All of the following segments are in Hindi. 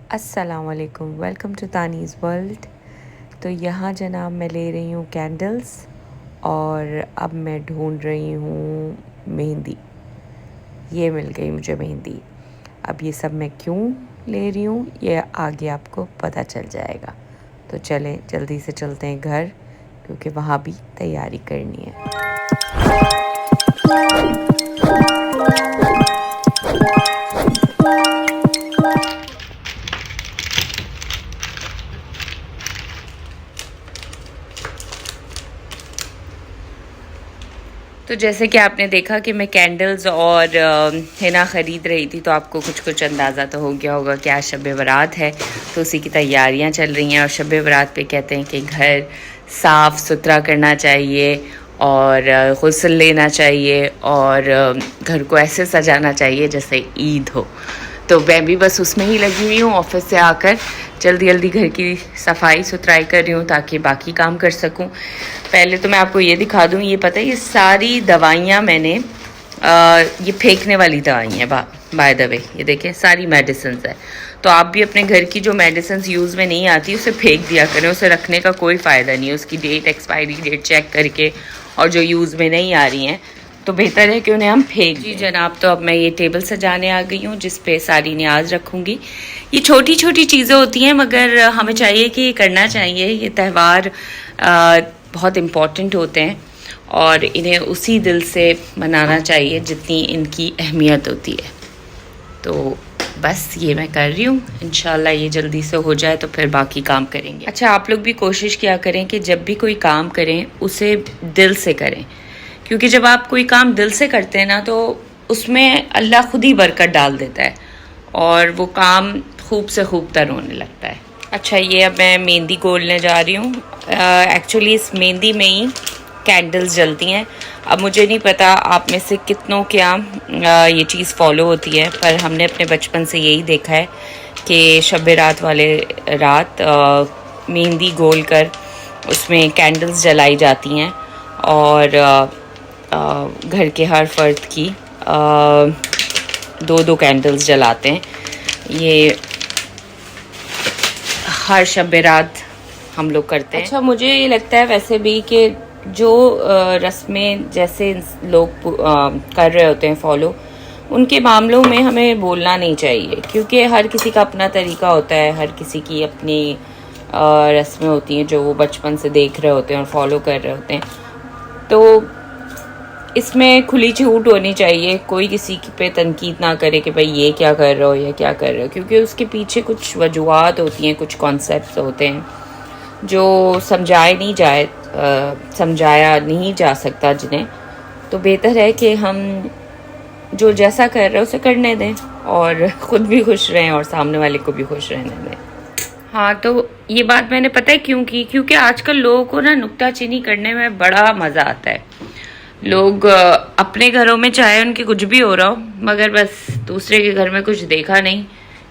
अस्सलामुअलैकुम, वेलकम टू तानीज़ वर्ल्ड। तो यहाँ जनाब मैं ले रही हूँ कैंडल्स और अब मैं ढूंढ रही हूँ मेहंदी। ये मिल गई मुझे मेहंदी। अब ये सब मैं क्यों ले रही हूँ ये आगे आपको पता चल जाएगा। तो चलें जल्दी से चलते हैं घर, क्योंकि वहाँ भी तैयारी करनी है। तो जैसे कि आपने देखा कि मैं कैंडल्स और हिना ख़रीद रही थी, तो आपको कुछ अंदाज़ा तो हो गया होगा कि आज शब बारात है, तो उसी की तैयारियां चल रही हैं। और शब बारात पे कहते हैं कि घर साफ़ सुथरा करना चाहिए और गुस्ल लेना चाहिए और घर को ऐसे सजाना चाहिए जैसे ईद हो। तो मैं भी बस उसमें ही लगी हुई हूँ। ऑफिस से आकर जल्दी जल्दी घर की सफाई सुथराई कर रही हूँ ताकि बाकी काम कर सकूँ। पहले तो मैं आपको ये दिखा दूँ, ये पता है ये सारी दवाइयाँ मैंने ये फेंकने वाली दवाइयाँ बाय द वे, ये देखें सारी मेडिसिन है। तो आप भी अपने घर की जो मेडिसिन यूज़ में नहीं आती उसे फेंक दिया करें, उसे रखने का कोई फ़ायदा नहीं है। उसकी डेट एक्सपायरी डेट चेक करके, और जो यूज़ में नहीं आ रही हैं तो बेहतर है कि उन्हें हम फेंक दें। जी जनाब, तो अब मैं ये टेबल सजाने आ गई हूँ जिस पे सारी न्याज रखूँगी। ये छोटी छोटी चीज़ें होती हैं मगर हमें चाहिए कि ये करना चाहिए। ये त्यौहार बहुत इम्पॉर्टेंट होते हैं और इन्हें उसी दिल से मनाना चाहिए जितनी इनकी अहमियत होती है। तो बस ये मैं कर रही हूँ, इंशाल्लाह ये जल्दी से हो जाए तो फिर बाकी काम करेंगे। अच्छा, आप लोग भी कोशिश किया करें कि जब भी कोई काम करें उसे दिल से करें, क्योंकि जब आप कोई काम दिल से करते हैं ना तो उसमें अल्लाह खुद ही बरकत डाल देता है और वो काम खूब से खूब तर होने लगता है। अच्छा, ये अब मैं मेहंदी गोलने जा रही हूँ। एक्चुअली इस मेहंदी में ही कैंडल्स जलती हैं। अब मुझे नहीं पता आप में से कितनों क्या ये चीज़ फॉलो होती है, पर हमने अपने बचपन से यही देखा है कि शब रात वाले रात मेहंदी गोल कर उसमें कैंडल्स जलाई जाती हैं और घर के हर फर्द की दो कैंडल्स जलाते हैं। ये हर शब रात हम लोग करते हैं। अच्छा, मुझे ये लगता है वैसे भी कि जो रस्में जैसे लोग कर रहे होते हैं फॉलो, उनके मामलों में हमें बोलना नहीं चाहिए, क्योंकि हर किसी का अपना तरीका होता है, हर किसी की अपनी रस्में होती हैं जो वो बचपन से देख रहे होते हैं और फॉलो कर रहे होते हैं। तो इसमें खुली छूट होनी चाहिए, कोई किसी पे तनकीद ना करे कि भाई ये क्या कर रहे हो या क्या कर रहे हो, क्योंकि उसके पीछे कुछ वजूहात होती हैं, कुछ कॉन्सेप्ट्स होते हैं जो समझाया नहीं जा सकता जिन्हें। तो बेहतर है कि हम जो जैसा कर रहे हैं उसे करने दें और ख़ुद भी खुश रहें और सामने वाले को भी खुश रहने दें। हाँ, तो ये बात मैंने पता है क्यों की, क्योंकि आजकल लोगों को ना नुक्ताचीनी करने में बड़ा मज़ा आता है। लोग अपने घरों में चाहे उनके कुछ भी हो रहा हो, मगर बस दूसरे के घर में कुछ देखा नहीं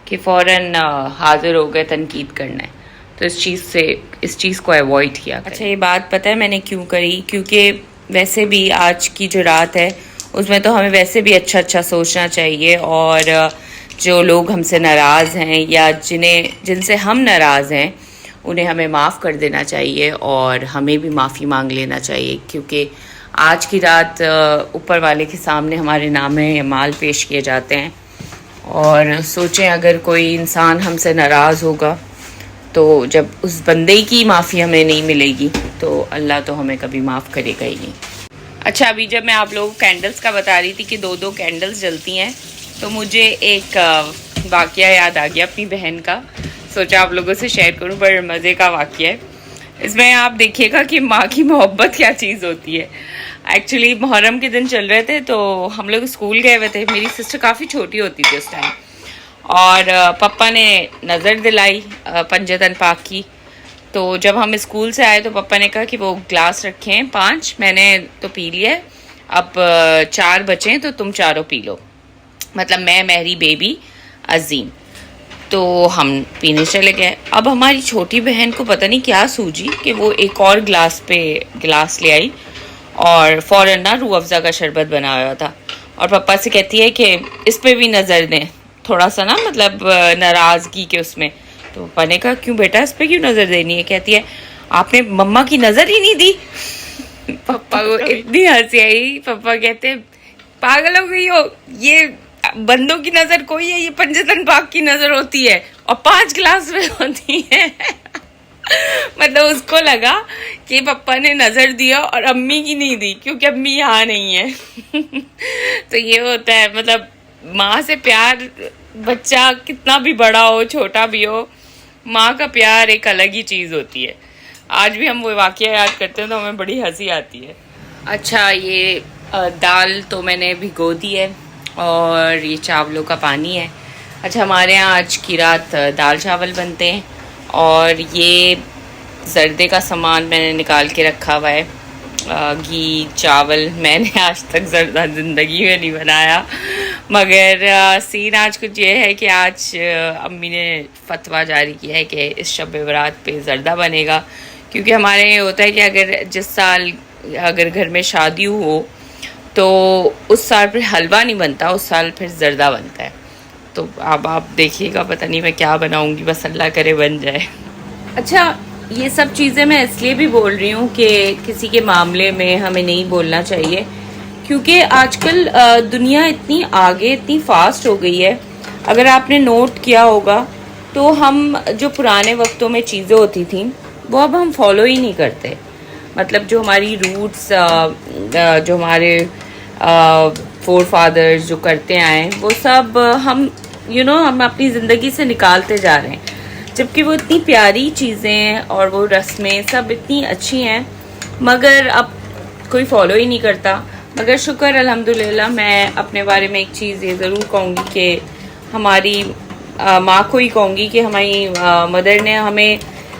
कि फ़ौरन हाजिर हो गए तनकीद करना है। तो इस चीज़ को अवॉइड किया। अच्छा, ये बात पता है मैंने क्यों करी, क्योंकि वैसे भी आज की जो रात है उसमें तो हमें वैसे भी अच्छा सोचना चाहिए, और जो लोग हमसे नाराज़ हैं या जिनसे हम नाराज़ हैं उन्हें हमें माफ़ कर देना चाहिए और हमें भी माफ़ी मांग लेना चाहिए, क्योंकि आज की रात ऊपर वाले के सामने हमारे नामे अमाल पेश किए जाते हैं। और सोचें अगर कोई इंसान हमसे नाराज़ होगा तो जब उस बंदे की माफ़ी हमें नहीं मिलेगी तो अल्लाह तो हमें कभी माफ़ करेगा ही नहीं। अच्छा, अभी जब मैं आप लोगों को कैंडल्स का बता रही थी कि दो कैंडल्स जलती हैं, तो मुझे एक वाक़या याद आ गया अपनी बहन का। सोचा आप लोगों से शेयर करूं, बड़े मज़े का वाक़या है। इसमें आप देखिएगा कि माँ की मोहब्बत क्या चीज़ होती है। एक्चुअली मुहर्रम के दिन चल रहे थे तो हम लोग स्कूल गए हुए थे। मेरी सिस्टर काफ़ी छोटी होती थी उस टाइम, और पापा ने नज़र दिलाई पंजतन पाक की। तो जब हम स्कूल से आए तो पापा ने कहा कि वो ग्लास रखें 5, मैंने तो पी लिया, अब 4 बचे तो तुम चारों पी लो, मतलब मैं, मेरी बेबी, अजीम। तो हम पीने चले गए। अब हमारी छोटी बहन को पता नहीं क्या सूझी कि वो एक और गिलास ले आई और फ़ौरन ना रूह अफ़ज़ा का शरबत बनाया हुआ था, और पापा से कहती है कि इस पे भी नज़र दें। थोड़ा सा ना मतलब नाराज़गी के उसमें। तो पापा ने कहा क्यों बेटा, इस पे क्यों नज़र देनी है? कहती है आपने मम्मा की नज़र ही नहीं दी। पापा को इतनी हंसी आई। पापा कहते पागल हो गई हो, ये बंदों की नज़र कोई है, ये पंजतन पाक की नज़र होती है और 5 क्लास में होती है। मतलब उसको लगा कि पापा ने नजर दिया और अम्मी की नहीं दी क्योंकि अम्मी यहाँ नहीं है। तो ये होता है, मतलब माँ से प्यार, बच्चा कितना भी बड़ा हो छोटा भी हो, माँ का प्यार एक अलग ही चीज़ होती है। आज भी हम वो वाकया याद करते हैं तो हमें बड़ी हंसी आती है। अच्छा, ये दाल तो मैंने भिगो दी है और ये चावलों का पानी है। अच्छा, हमारे यहाँ आज की रात दाल चावल बनते हैं और ये जर्दे का सामान मैंने निकाल के रखा हुआ है। घी, चावल, मैंने आज तक जर्दा ज़िंदगी में नहीं बनाया, मगर सीन आज कुछ ये है कि आज अम्मी ने फतवा जारी किया है कि इस शब बरात पे जर्दा बनेगा। क्योंकि हमारे यहाँ होता है कि अगर जिस साल अगर घर में शादी हो तो उस साल फिर हलवा नहीं बनता, उस साल फिर जर्दा बनता है। तो अब आप देखिएगा, पता नहीं मैं क्या बनाऊंगी, बस अल्लाह करे बन जाए। अच्छा, ये सब चीज़ें मैं इसलिए भी बोल रही हूँ कि किसी के मामले में हमें नहीं बोलना चाहिए, क्योंकि आजकल दुनिया इतनी आगे, इतनी फास्ट हो गई है। अगर आपने नोट किया होगा तो हम जो पुराने वक्तों में चीज़ें होती थी वो अब हम फॉलो ही नहीं करते। मतलब जो हमारी रूट्स, जो हमारे फोर फादर्स जो करते आए, वो सब हम हम अपनी ज़िंदगी से निकालते जा रहे हैं। जबकि वो इतनी प्यारी चीज़ें और वो रस्में सब इतनी अच्छी हैं, मगर अब कोई फॉलो ही नहीं करता। मगर शुक्र अल्हम्दुलिल्लाह, मैं अपने बारे में एक चीज़ ये ज़रूर कहूँगी कि हमारी माँ को ही कहूँगी कि हमारी मदर ने हमें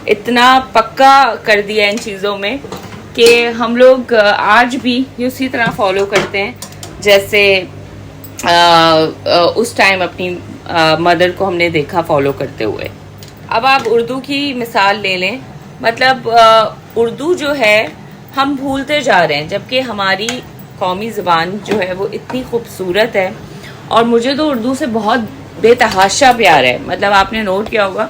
इतना पक्का कर दिया इन चीज़ों में कि हम लोग आज भी उसी तरह फॉलो करते हैं जैसे उस टाइम अपनी मदर को हमने देखा फॉलो करते हुए। अब आप उर्दू की मिसाल ले लें, मतलब उर्दू जो है हम भूलते जा रहे हैं, जबकि हमारी कौमी ज़बान जो है वो इतनी खूबसूरत है। और मुझे तो उर्दू से बहुत बेतहाशा प्यार है। मतलब आपने नोट किया होगा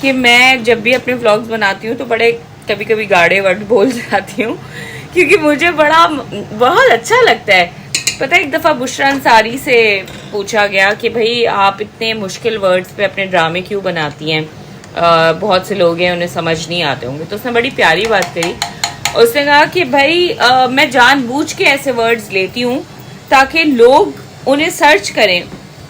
कि मैं जब भी अपने व्लॉग्स बनाती हूँ तो बड़े कभी कभी गाढ़े वर्ड बोल जाती हूँ, क्योंकि मुझे बहुत अच्छा लगता है। पता है, एक दफ़ा बुशरा अंसारी से पूछा गया कि भाई आप इतने मुश्किल वर्ड्स पे अपने ड्रामे क्यों बनाती हैं, बहुत से लोग हैं उन्हें समझ नहीं आते होंगे। तो उसने बड़ी प्यारी बात करी। उसने कहा कि भाई मैं जानबूझ के ऐसे वर्ड्स लेती हूँ ताकि लोग उन्हें सर्च करें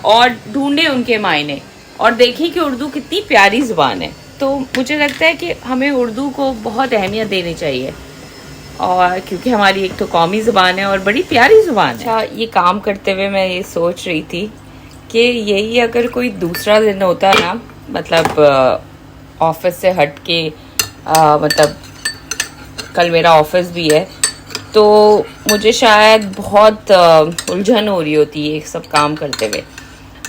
और ढूंढें उनके मायने और देखें कि उर्दू कितनी प्यारी ज़ुबान है। तो मुझे लगता है कि हमें उर्दू को बहुत अहमियत देनी चाहिए, और क्योंकि हमारी एक तो कौमी ज़ुबान है और बड़ी प्यारी ज़ुबान है। अच्छा, ये काम करते हुए मैं ये सोच रही थी कि यही अगर कोई दूसरा दिन होता ना, मतलब ऑफिस से हट के, मतलब कल मेरा ऑफिस भी है, तो मुझे शायद बहुत उलझन हो रही होती है सब काम करते हुए।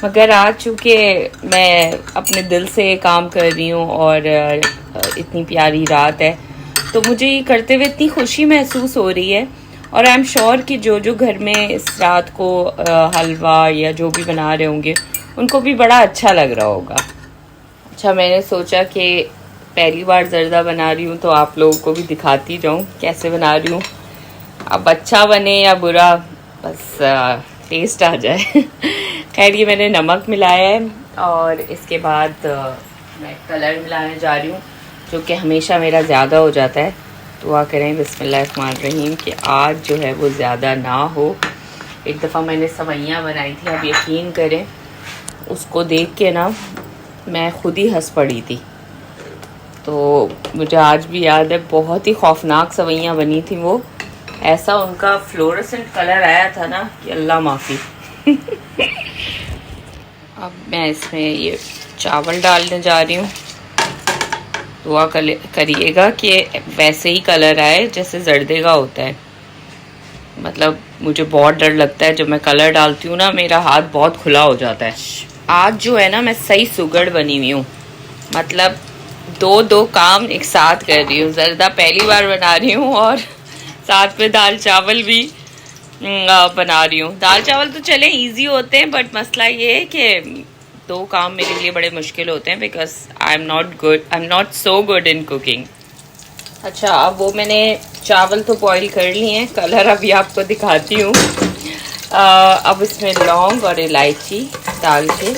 मगर आज चूँकि मैं अपने दिल से काम कर रही हूँ और इतनी प्यारी रात है, तो मुझे ये करते हुए इतनी खुशी महसूस हो रही है। और आई एम श्योर कि जो जो घर में इस रात को हलवा या जो भी बना रहे होंगे उनको भी बड़ा अच्छा लग रहा होगा। अच्छा, मैंने सोचा कि पहली बार जर्दा बना रही हूँ तो आप लोगों को भी दिखाती जाऊँ कैसे बना रही हूँ। अब अच्छा बने या बुरा, बस टेस्ट आ जाए। खैर, ये मैंने नमक मिलाया है और इसके बाद मैं कलर मिलाने जा रही हूँ, जो कि हमेशा मेरा ज़्यादा हो जाता है। दुआ करें बिस्मिल्लाहिर्रहमानिर्रहीम कि आज जो है वो ज़्यादा ना हो। एक दफ़ा मैंने सवैयाँ बनाई थी, आप यकीन करें उसको देख के ना मैं खुद ही हंस पड़ी थी। तो मुझे आज भी याद है, बहुत ही खौफनाक सवैयाँ बनी थी वो। ऐसा उनका फ्लोरेसेंट कलर आया था ना कि अल्लाह माफ़ी। अब मैं इसमें ये चावल डालने जा रही हूँ। दुआ करिएगा कि वैसे ही कलर आए जैसे जर्दे का होता है। मतलब मुझे बहुत डर लगता है जब मैं कलर डालती हूँ ना, मेरा हाथ बहुत खुला हो जाता है। आज जो है ना, मैं सही सुगड़ बनी हुई हूँ। मतलब दो काम एक साथ कर रही हूँ। जर्दा पहली बार बना रही हूँ और साथ में दाल चावल भी बना रही हूँ। दाल चावल तो चले इजी होते हैं, बट मसला ये है कि दो काम मेरे लिए बड़े मुश्किल होते हैं because I am not so good in cooking. अच्छा, अब वो मैंने चावल तो बॉईल कर लिए हैं, कलर अभी आपको दिखाती हूँ। अब इसमें लौंग और इलायची डाल के,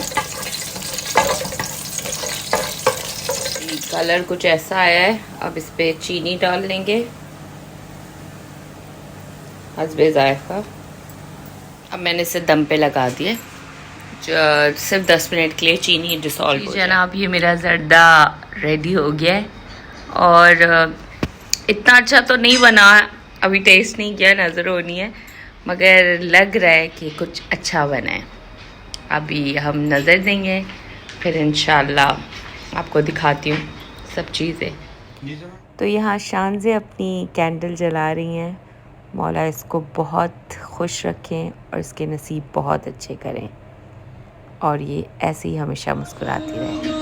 कलर कुछ ऐसा आया है। अब इस पे चीनी डाल लेंगे हस्बे जायका। अब मैंने इसे दम पे लगा दिया, सिर्फ 10 मिनट के लिए चीनी डिसॉल्व हो जाए। जनाब, ये मेरा जर्दा रेडी हो गया है और इतना अच्छा तो नहीं बना, अभी टेस्ट नहीं किया, नज़र होनी है, मगर लग रहा है कि कुछ अच्छा बना है। अभी हम नज़र देंगे, फिर इंशाल्लाह आपको दिखाती हूँ सब चीज़ें। तो यहाँ शान से अपनी कैंडल जला रही हैं। मौला इसको बहुत खुश रखें और इसके नसीब बहुत अच्छे करें और ये ऐसे ही हमेशा मुस्कुराती रहे।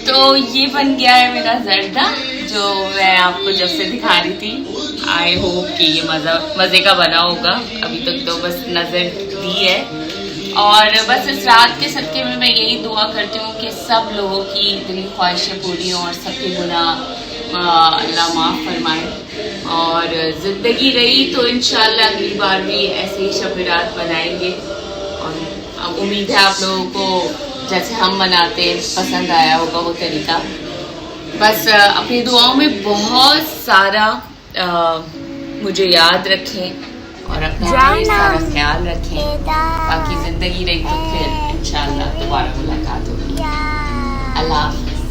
तो ये बन गया है मेरा जर्दा, जो मैं आपको जब से दिखा रही थी। आई होप कि ये मज़े का बना होगा। अभी तक तो बस नज़र दी है और बस इस रात के सदके में मैं यही दुआ करती हूँ कि सब लोगों की दिली ख्वाहिशें पूरी हों और सबके गुनाह अल्लाह माफ़ फरमाए। और ज़िंदगी रही तो इंशाल्लाह अगली बार भी ऐसे ही शब रात बनाएंगे और उम्मीद है आप लोगों को जैसे हम मनाते पसंद आया होगा वो तरीका। बस अपनी दुआओं में बहुत सारा मुझे याद रखें और अपना सारा ख्याल रखें, बाकी ज़िंदगी रही तो फिर इंशाल्लाह दोबारा मुलाकात होगी। अल्लाह हाफ़िज़।